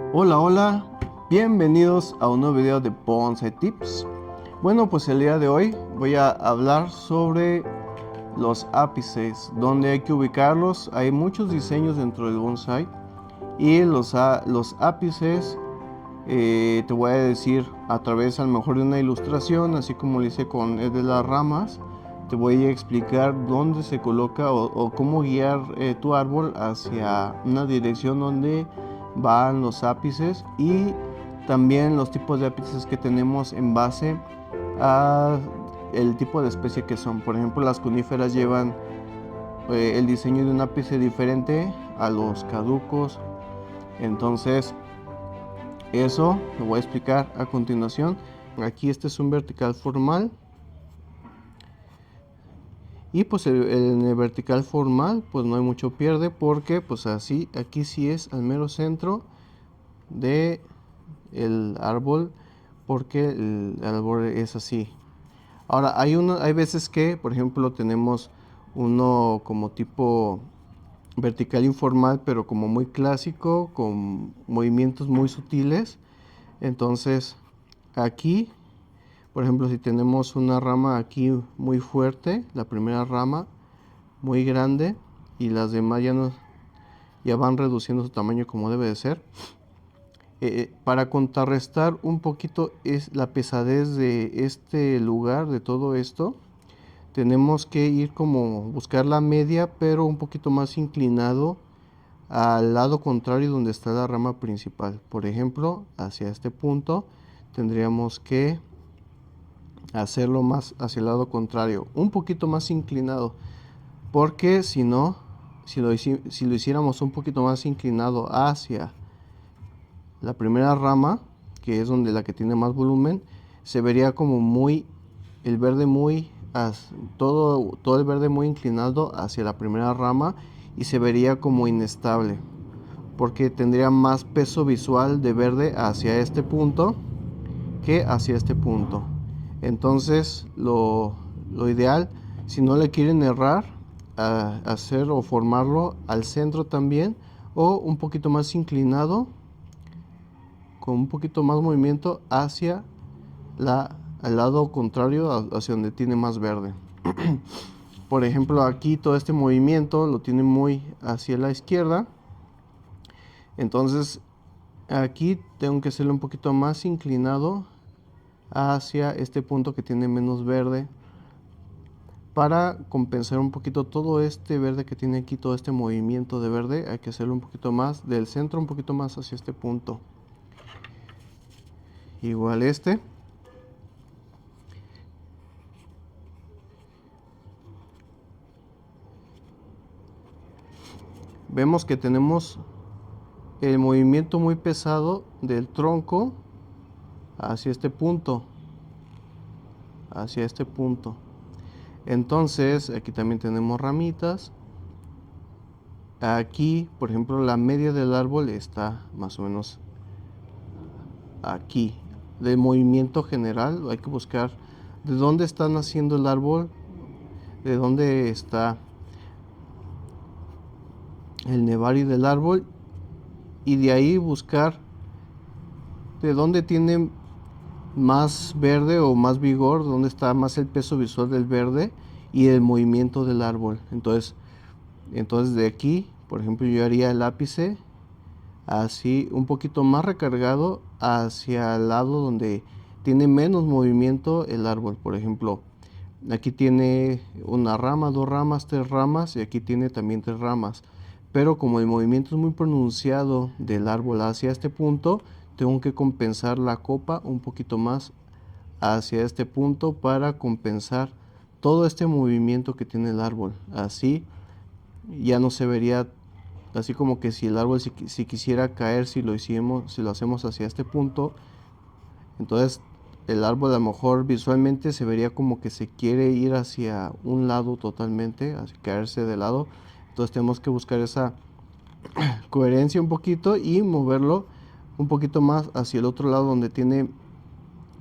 Hola, hola, bienvenidos a un nuevo video de Bonsai Tips. Bueno, pues el día de hoy voy a hablar sobre los ápices, dónde hay que ubicarlos. Hay muchos diseños dentro del bonsai y los ápices te voy a decir a través a lo mejor de una ilustración, así como lo hice con el de las ramas. Te voy a explicar dónde se coloca o cómo guiar tu árbol hacia una dirección donde van los ápices, y también los tipos de ápices que tenemos en base a el tipo de especie que son. Por ejemplo, las coníferas llevan el diseño de un ápice diferente a los caducos. Entonces eso lo voy a explicar a continuación. Aquí este es un vertical formal. Y pues en el vertical formal pues no hay mucho pierde, porque pues así aquí sí es al mero centro de el árbol, porque el árbol es así. Ahora hay veces que por ejemplo tenemos uno como tipo vertical informal, pero como muy clásico, con movimientos muy sutiles. Entonces aquí, por ejemplo, si tenemos una rama aquí muy fuerte, la primera rama muy grande, y las demás ya van reduciendo su tamaño como debe de ser. Para contrarrestar un poquito es la pesadez de este lugar, de todo esto, tenemos que ir como buscar la media, pero un poquito más inclinado al lado contrario donde está la rama principal. Por ejemplo, hacia este punto tendríamos que hacerlo más hacia el lado contrario, un poquito más inclinado, porque si no, si lo hiciéramos un poquito más inclinado hacia la primera rama, que es donde la que tiene más volumen, se vería como muy el verde muy todo el verde muy inclinado hacia la primera rama, y se vería como inestable, porque tendría más peso visual de verde hacia este punto que hacia este punto. Entonces lo ideal, si no le quieren errar, a hacer o formarlo al centro también, o un poquito más inclinado, con un poquito más movimiento hacia al lado contrario, hacia donde tiene más verde. Por ejemplo, aquí todo este movimiento lo tiene muy hacia la izquierda, entonces aquí tengo que hacerlo un poquito más inclinado hacia este punto que tiene menos verde, para compensar un poquito todo este verde que tiene aquí, todo este movimiento de verde. Hay que hacerlo un poquito más del centro, un poquito más hacia este punto. Igual este. Vemos que tenemos el movimiento muy pesado del tronco hacia este punto, hacia este punto. Entonces aquí también tenemos ramitas. Aquí, por ejemplo, la media del árbol está más o menos aquí. De movimiento general hay que buscar de dónde está naciendo el árbol, de dónde está el nevari del árbol, y de ahí buscar de dónde tiene más verde o más vigor, dónde está más el peso visual del verde y el movimiento del árbol. Entonces de aquí, por ejemplo, yo haría el ápice así un poquito más recargado hacia el lado donde tiene menos movimiento el árbol. Por ejemplo, aquí tiene una rama, dos ramas, tres ramas, y aquí tiene también tres ramas. Pero como el movimiento es muy pronunciado del árbol hacia este punto, tengo que compensar la copa un poquito más hacia este punto para compensar todo este movimiento que tiene el árbol. Así ya no se vería así como que si el árbol si quisiera caer, si lo hacemos hacia este punto, entonces el árbol a lo mejor visualmente se vería como que se quiere ir hacia un lado totalmente, hacia caerse de lado. Entonces tenemos que buscar esa coherencia un poquito y moverlo un poquito más hacia el otro lado donde tiene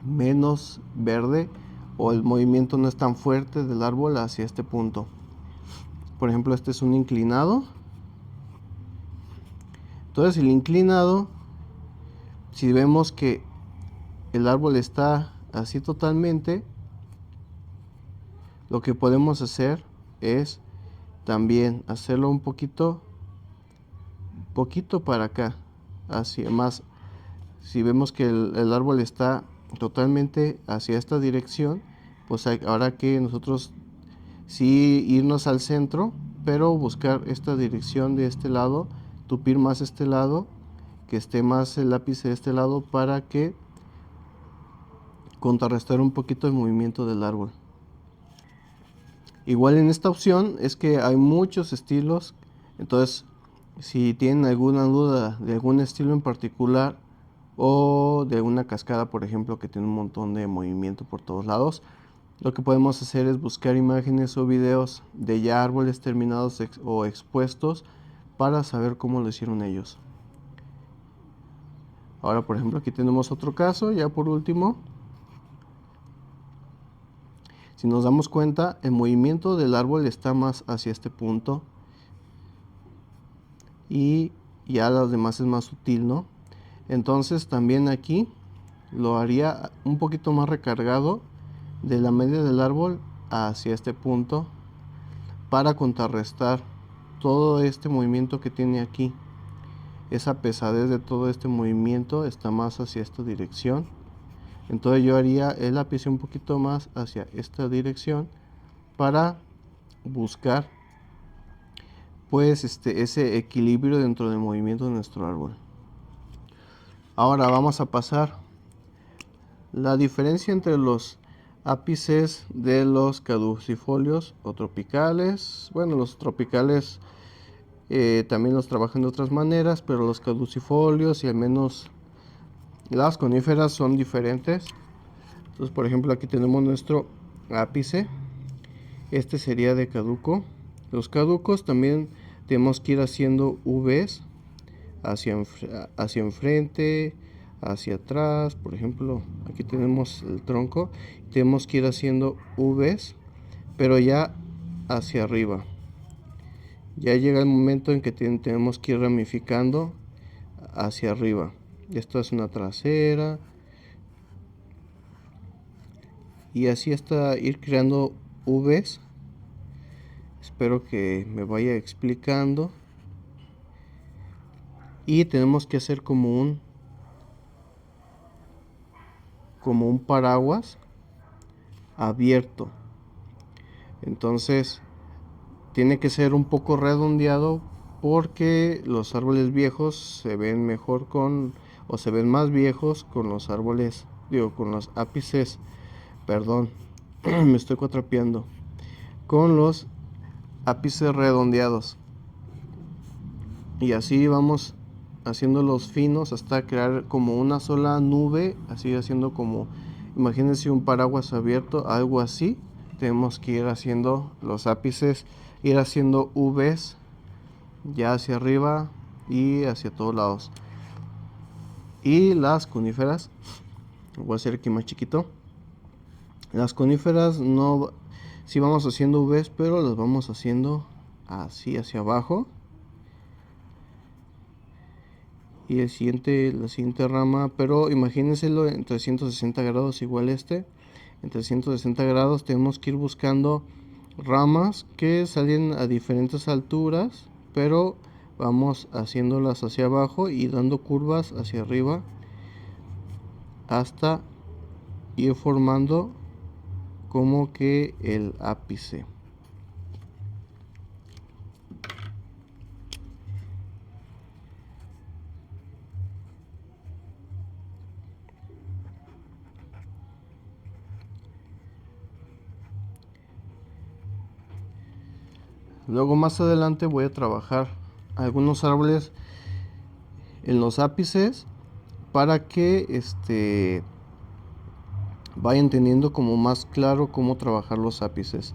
menos verde, o el movimiento no es tan fuerte del árbol hacia este punto. Por ejemplo, este es un inclinado. Entonces el inclinado si vemos que el árbol está así totalmente, lo que podemos hacer es también hacerlo un poquito para acá, hacia más. Si vemos que el árbol está totalmente hacia esta dirección, pues ahora que nosotros sí irnos al centro, pero buscar esta dirección de este lado, tupir más este lado, que esté más el lápiz de este lado para que contrarrestar un poquito el movimiento del árbol. Igual en esta opción es que hay muchos estilos, entonces si tienen alguna duda de algún estilo en particular o de una cascada, por ejemplo, que tiene un montón de movimiento por todos lados, lo que podemos hacer es buscar imágenes o videos de ya árboles terminados o expuestos para saber cómo lo hicieron ellos. Ahora, por ejemplo, aquí tenemos otro caso, ya por último. Si nos damos cuenta, el movimiento del árbol está más hacia este punto y ya los demás es más sutil, ¿no? Entonces también aquí lo haría un poquito más recargado de la media del árbol hacia este punto para contrarrestar todo este movimiento que tiene aquí. Esa pesadez de todo este movimiento está más hacia esta dirección. Entonces yo haría el lápiz un poquito más hacia esta dirección para buscar pues ese equilibrio dentro del movimiento de nuestro árbol. Ahora vamos a pasar la diferencia entre los ápices de los caducifolios o tropicales. Bueno, los tropicales también los trabajan de otras maneras, pero los caducifolios y al menos las coníferas son diferentes. Entonces, por ejemplo, aquí tenemos nuestro ápice. Este sería de caduco. Los caducos también tenemos que ir haciendo V's hacia enfrente, hacia atrás. Por ejemplo, aquí tenemos el tronco. Tenemos que ir haciendo V's, pero ya hacia arriba. Ya llega el momento en que tenemos que ir ramificando hacia arriba. Esto es una trasera. Y así hasta ir creando V's. Espero que me vaya explicando. Y tenemos que hacer como un paraguas abierto. Entonces tiene que ser un poco redondeado porque los árboles viejos se ven mejor o se ven más viejos con los árboles, con los ápices, perdón, me estoy cuatrapeando, con los ápices redondeados. Y así vamos haciendo los finos hasta crear como una sola nube, así haciendo como, imagínense un paraguas abierto, algo así. Tenemos que ir haciendo los ápices, ir haciendo V's ya hacia arriba y hacia todos lados. Y las coníferas, voy a hacer aquí más chiquito. Las coníferas no, sí vamos haciendo V's, pero las vamos haciendo así hacia abajo. Y la siguiente rama, pero imagínenselo en 360 grados igual en 360 grados tenemos que ir buscando ramas que salen a diferentes alturas, pero vamos haciéndolas hacia abajo y dando curvas hacia arriba hasta ir formando como que el ápice. Luego más adelante voy a trabajar algunos árboles en los ápices para que vayan teniendo como más claro cómo trabajar los ápices.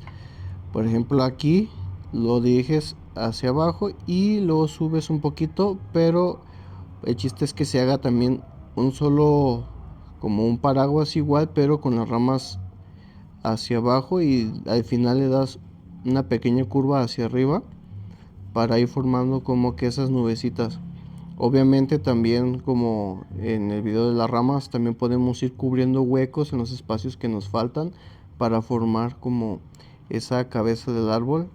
Por ejemplo, aquí lo diriges hacia abajo y luego subes un poquito, pero el chiste es que se haga también un solo, como un paraguas igual, pero con las ramas hacia abajo, y al final le das una pequeña curva hacia arriba para ir formando como que esas nubecitas. Obviamente también, como en el video de las ramas, también podemos ir cubriendo huecos en los espacios que nos faltan para formar como esa cabeza del árbol,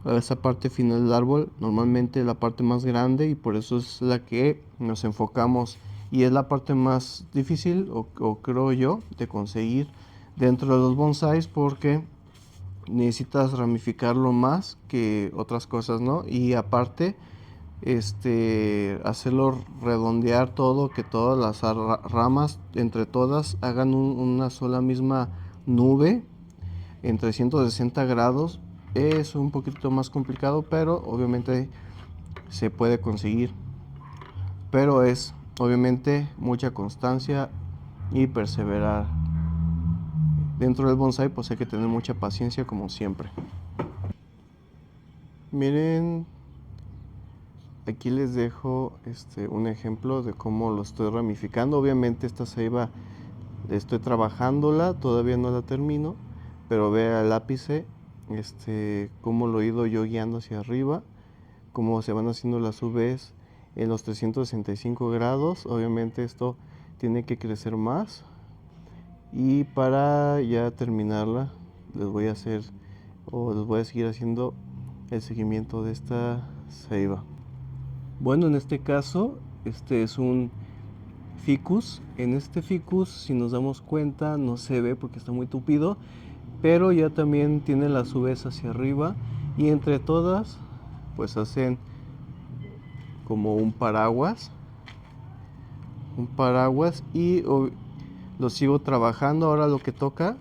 esa parte final del árbol, normalmente la parte más grande, y por eso es la que nos enfocamos y es la parte más difícil o creo yo de conseguir dentro de los bonsáis, porque necesitas ramificarlo más que otras cosas, ¿no? Y aparte hacerlo redondear todo, que todas las ramas entre todas hagan una sola misma nube en 360 grados. Es un poquito más complicado, pero obviamente se puede conseguir. Pero es obviamente mucha constancia y perseverar. Dentro del bonsai pues hay que tener mucha paciencia, como siempre. Miren, aquí les dejo un ejemplo de cómo lo estoy ramificando. Obviamente esta ceiba estoy trabajándola, todavía no la termino, pero vea el ápice, cómo lo he ido yo guiando hacia arriba, cómo se van haciendo las V's en los 365 grados. Obviamente esto tiene que crecer más, y para ya terminarla les voy a seguir haciendo el seguimiento de esta ceiba. Bueno, en este caso, este es un ficus. En este ficus, si nos damos cuenta, no se ve porque está muy tupido, pero ya también tiene las V's hacia arriba, y entre todas pues hacen como un paraguas, y lo sigo trabajando. Ahora lo que toca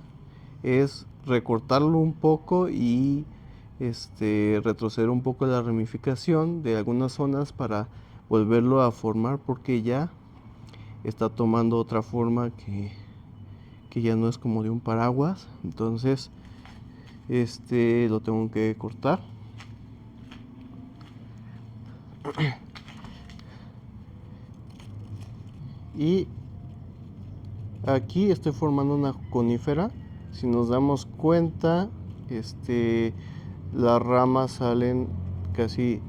es recortarlo un poco y retroceder un poco la ramificación de algunas zonas para volverlo a formar, porque ya está tomando otra forma que ya no es como de un paraguas. Entonces lo tengo que cortar. Y aquí estoy formando una conífera. Si nos damos cuenta, las ramas salen casi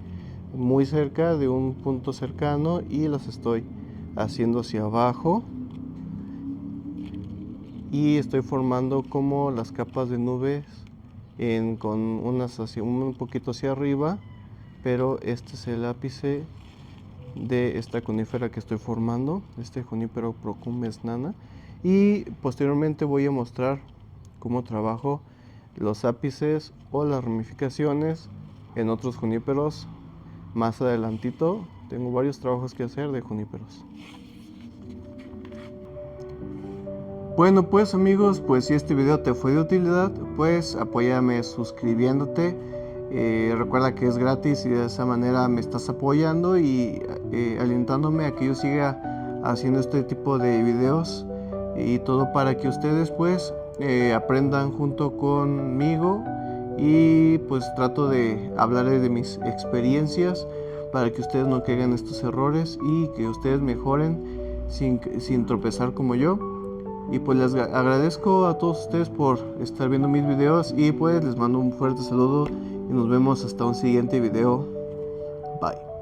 muy cerca de un punto cercano y las estoy haciendo hacia abajo, y estoy formando como las capas de nubes con unas un poquito hacia arriba, pero este es el ápice de esta conífera que estoy formando, Juniper Procumbens nana. Y posteriormente voy a mostrar cómo trabajo los ápices o las ramificaciones en otros juníperos más adelantito. Tengo varios trabajos que hacer de juníperos. Bueno, pues amigos, pues si este video te fue de utilidad, pues apóyame suscribiéndote. Recuerda que es gratis y de esa manera me estás apoyando y alentándome a que yo siga haciendo este tipo de videos, y todo para que ustedes pues aprendan junto conmigo, y pues trato de hablarles de mis experiencias para que ustedes no caigan en estos errores y que ustedes mejoren sin tropezar como yo. Y pues les agradezco a todos ustedes por estar viendo mis videos, y pues les mando un fuerte saludo y nos vemos hasta un siguiente video. Bye.